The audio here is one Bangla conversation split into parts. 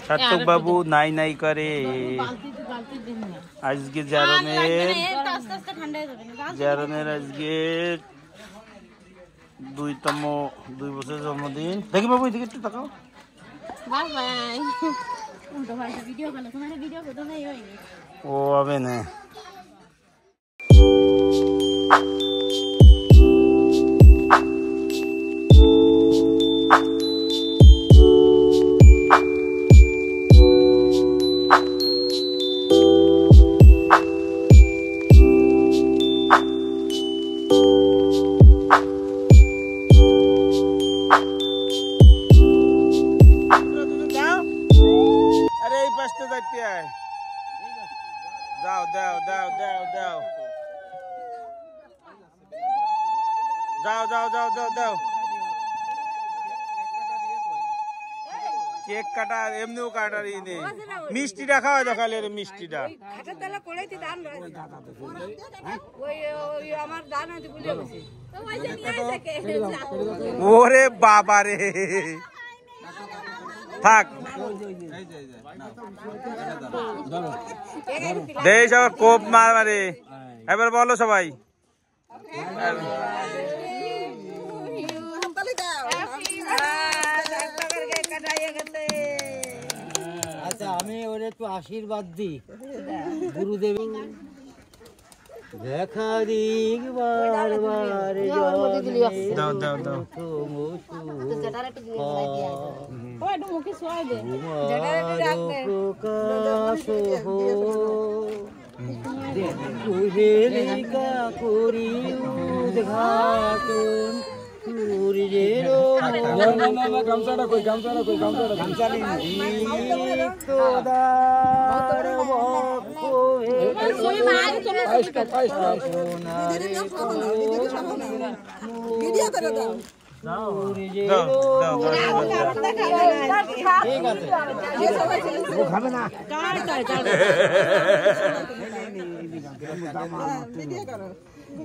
সার্থক বাবু নাই নাই করে আজকে জারনের আজকে 2 বছর জন্মদিন। দেখি বাবু এদিকে একটু তাকাও। ও হবে না দাও দাও দাও দাও দাও যাও যাও যাও যাও দাও কেক কাটা এমনিও কাটার ই নেই মিষ্টিটা খাওয়া দেখালে রে মিষ্টিটা ওরে বাবা রে থাক দেই সব কোপ মারে এবার বলো সবাই আচ্ছা আমি ওর একটু আশীর্বাদ দিই গুরুদেব দেখা দিক বারবার দাও দাও দাও প্রকাশ কুহেলিকা করি উদ্ঘাটন গামছাটা কই গামছাটা কই গামছাটা গামছা নেই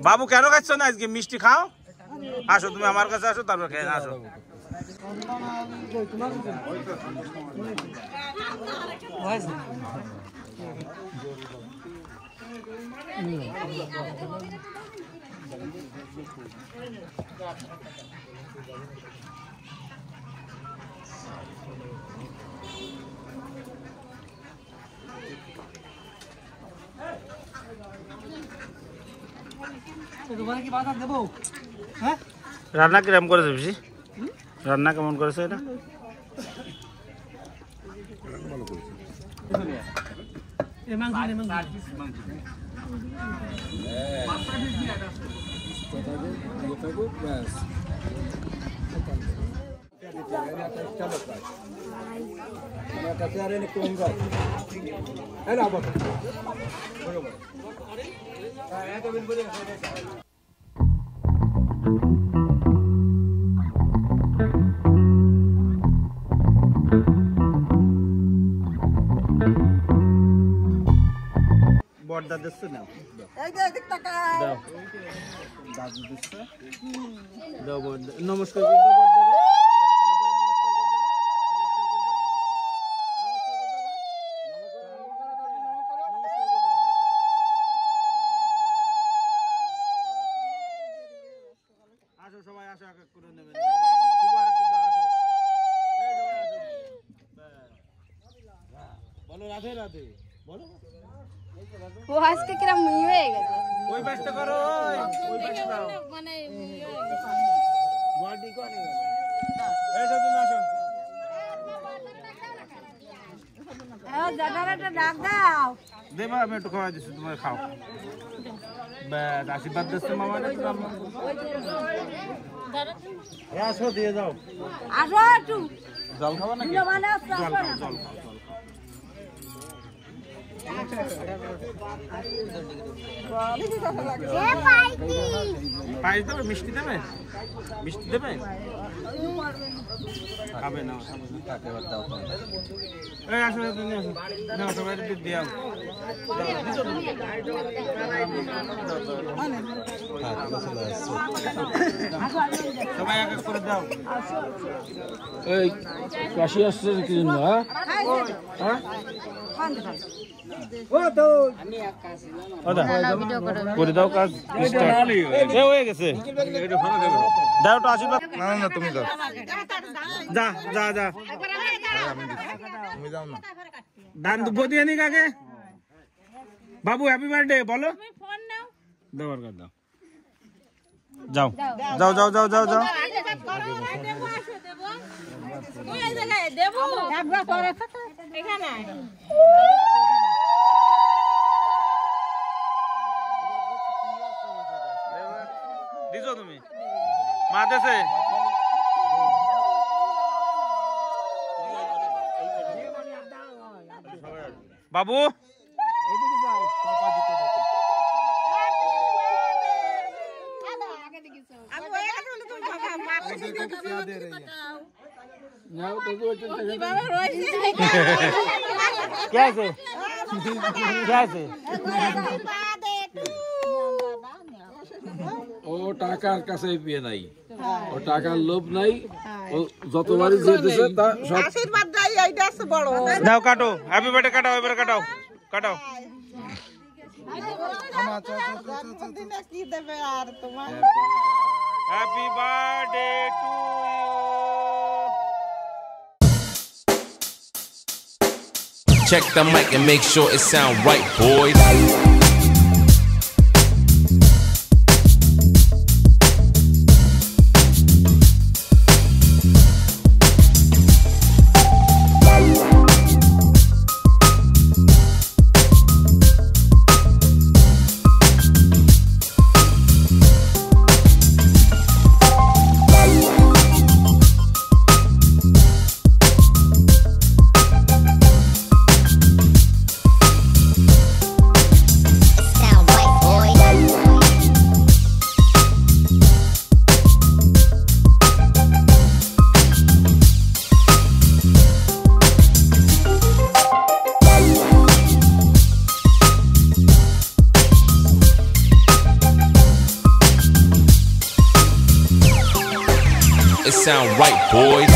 বাবু কেন খাচ্ছ না আজকে মিষ্টি খাও আসো তুমি আমার কাছে আসো তারপর খেয়ে আসো রান্না কিরম করেছে বেশি রান্না কেমন করেছে এটা বড়দা দিচ্ছে না দাও দাদু দিচ্ছে দাও বড়দা নমস্কার আসো সবাই আসো এক এক করে নেবেন বলো রাধে রাধে বলো ও আজকে কিরম ই হয়ে গেছে ওই ব্যস্ত করো ওই ব্যস্ত দাও মানে বডি কোনে এসো তুমি আসো দাদাটা ডাক দাও দেবা আমি একটু খাওয়া দিচ্ছি তুমি খাও ব্যাস আশীর্বাদ দিচ্ছে মামা রে তোমার আসো দিয়ে যাও আসো একটু জল খাবা নাকি জল খাও জল খাও পায়েস দেবে মিষ্টি দেবে মিষ্টি দেবেন? খাবে না এই আসো তুমি আসো নাও সবাই দিয়ে দাও সবাই এক এক করে দাও এই কাশি আসছে কি জন্য হ্যাঁ করে দাও কাজ হয়ে গেছে দাও তো আশীর্বাদ না না তুমি দাও যা যা যা তুমি দাও না দান দুব্বো দিয়ে নি কাকে বাবু হ্যাপি বার্থডে বলো দেওয়ার কাজ দাও যাও যাও যাও যাও যাও যাও দিছো তুমি মা দেছে বাবু क्या है क्या है ও টাকার কাছে পেয়ে নাই ও টাকার লোভ নাই ও যতবারই যে দিছে তা সব আশীর্বাদ দেয় এইটা আছে বড় দাও কাটো হ্যাপি বার্থডে কাটাও এবারে কাটাও কাটাও দিনে কি দেবে আর তোমার happy birthday to you Check the mic and make sure it sound right, boys. It sound right, boys.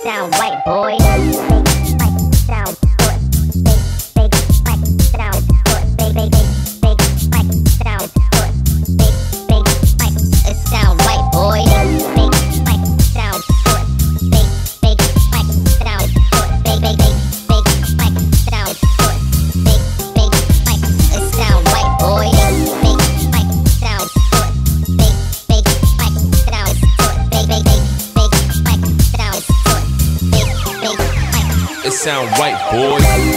Sound white boy. Sound good. Big fight. Sound good. Big fight. Sound good. Big fight. It sound white boy. Big fight. Sound good. Big fight. Sound good. Big fight. Sound good. Big fight. It sound white boy. Big fight. Sound good. Big fight. Sound good. Big fight. Sound good. It sound right, boys.